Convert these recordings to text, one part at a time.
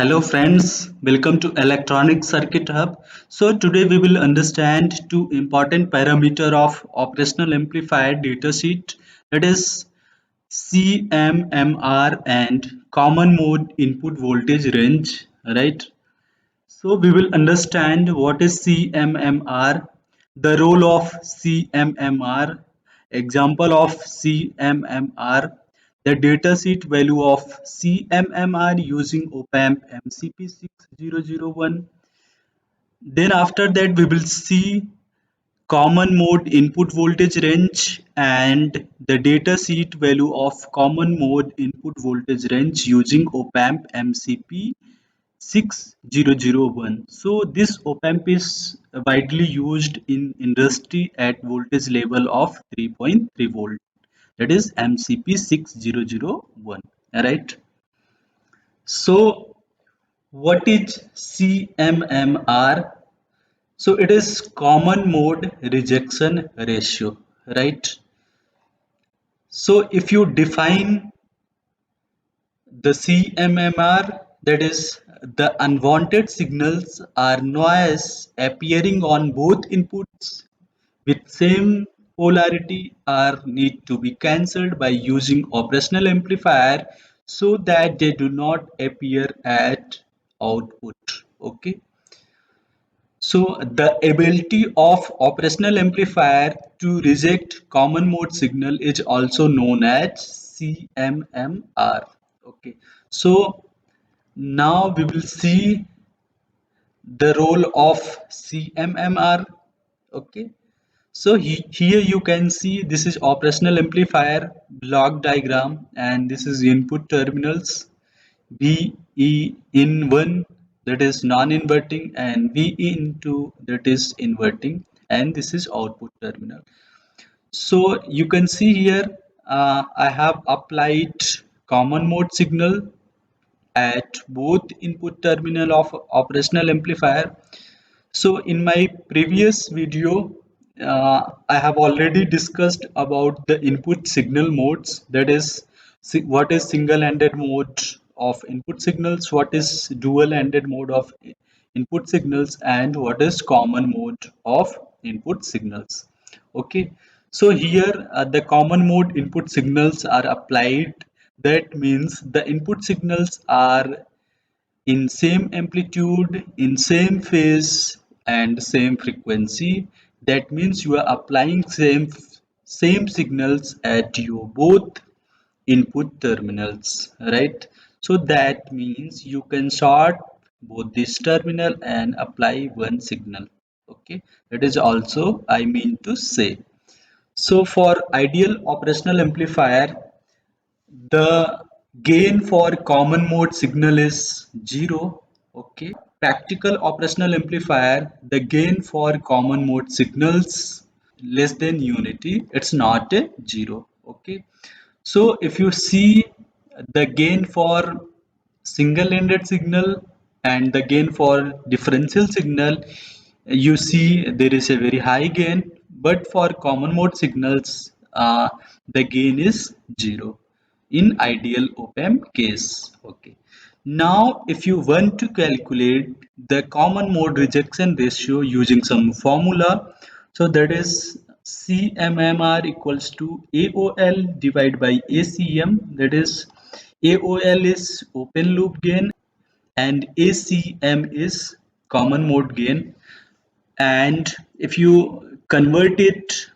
Hello friends, welcome to Electronic Circuit Hub. So today we will understand two important parameter of operational amplifier datasheet, that is CMMR and common mode input voltage range, right? So we will understand what is CMMR, the role of CMMR, example of CMMR, the datasheet value of CMMR using OPAMP MCP6001. Then after that we will see common mode input voltage range and the datasheet value of common mode input voltage range using OPAMP MCP 6001. So this op-amp is widely used in industry at voltage level of 3.3 volt. That is MCP 6001. Alright. So what is CMMR? So it is common mode rejection ratio, right? So if you define the CMMR, that is, the unwanted signals are noise appearing on both inputs with same polarity are need to be cancelled by using operational amplifier so that they do not appear at output. Okay. So the ability of operational amplifier to reject common mode signal is also known as CMMR. Okay. So now we will see the role of CMMR. Okay. So here you can see this is operational amplifier block diagram and this is input terminals VE in 1, that is non-inverting, and VE in 2, that is inverting, and this is output terminal. So you can see here I have applied common mode signal at both input terminal of operational amplifier. So in my previous video, I have already discussed about the input signal modes. That is, what is single-ended mode of input signals, what is dual-ended mode of input signals, and what is common mode of input signals. Okay, so here the common mode input signals are applied. That means the input signals are in same amplitude, in same phase and same frequency. That means you are applying same signals at your both input terminals, right? So that means you can short both this terminal and apply one signal. Okay, that is also I mean to say. So for ideal operational amplifier, the gain for common mode signal is 0. Okay. Practical operational amplifier, the gain for common mode signals less than unity, it's not a 0. Okay. So if you see the gain for single-ended signal and the gain for differential signal, you see there is a very high gain, but for common mode signals, the gain is 0 in ideal op-amp case. Okay. Now, if you want to calculate the common mode rejection ratio using some formula, so that is CMMR equals to AOL divided by ACM, that is AOL is open loop gain and ACM is common mode gain. And if you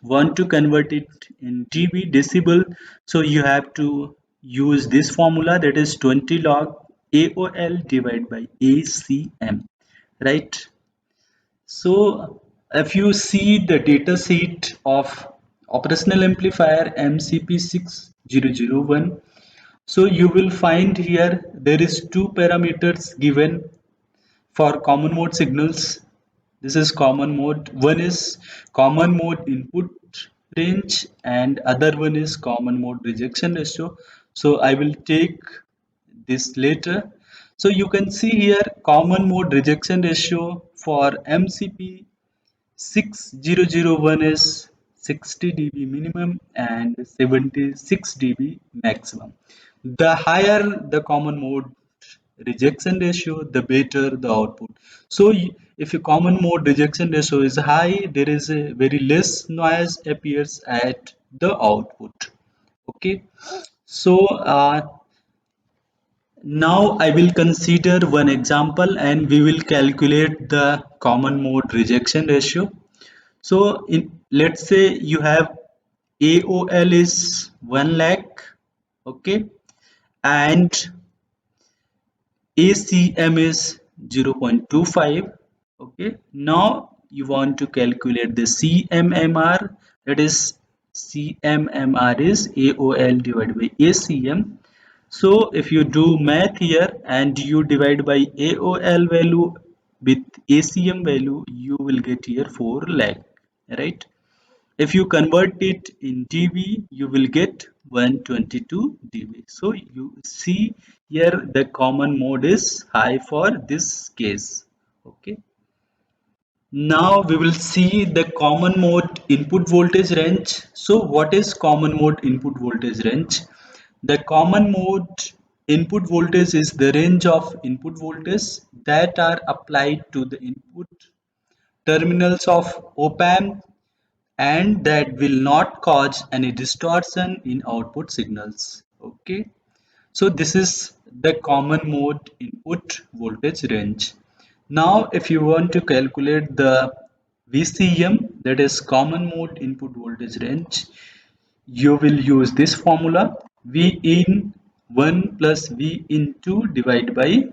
want to convert it in dB decibel, so you have to use this formula, that is 20 log AOL divided by ACM, right? So if you see the data sheet of operational amplifier MCP6001, so you will find here there is two parameters given for common mode signals. This is common mode. One is common mode input range and other one is common mode rejection ratio. So I will take this later. So you can see here common mode rejection ratio for MCP 6001 is 60 dB minimum and 76 dB maximum. The higher the common mode rejection ratio, the better the output. So if your common mode rejection ratio is high, there is a very less noise appears at the output. Okay, so now I will consider one example and we will calculate the common mode rejection ratio. So let's say you have AOL is 1 lakh, okay, and ACM is 0.25. Okay, now you want to calculate the CMMR, that is CMMR is AOL divided by ACM. So if you do math here and you divide by AOL value with ACM value, you will get here 4 lakh, right? If you convert it in dB, you will get 122 dB. So you see here the common mode is high for this case. Okay. Now we will see the common mode input voltage range. So what is common mode input voltage range? The common mode input voltage is the range of input voltage that are applied to the input terminals of op-amp and that will not cause any distortion in output signals. Okay, so this is the common mode input voltage range. Now if you want to calculate the VCM, that is common mode input voltage range, you will use this formula: V in 1 plus V in 2 divided by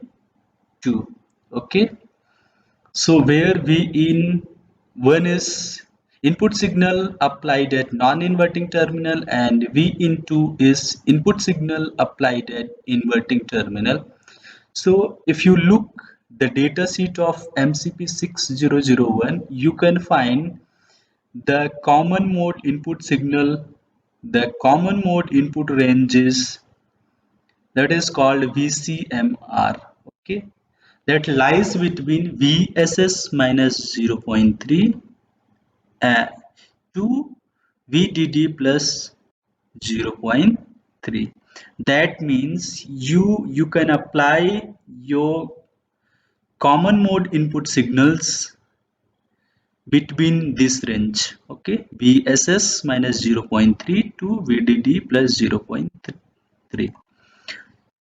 2. Okay, so where V in 1 is input signal applied at non-inverting terminal and V in 2 is input signal applied at inverting terminal. So if you look the data sheet of MCP6001, you can find the common mode input signal, the common mode input ranges, that is called VCMR. Okay, that lies between VSS minus 0.3 to VDD plus 0.3. That means you can apply your common mode input signals between this range. Okay, VSS minus 0.3 to VDD plus 0.3.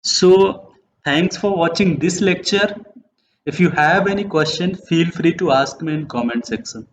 So thanks for watching this lecture. If you have any question, feel free to ask me in comment section.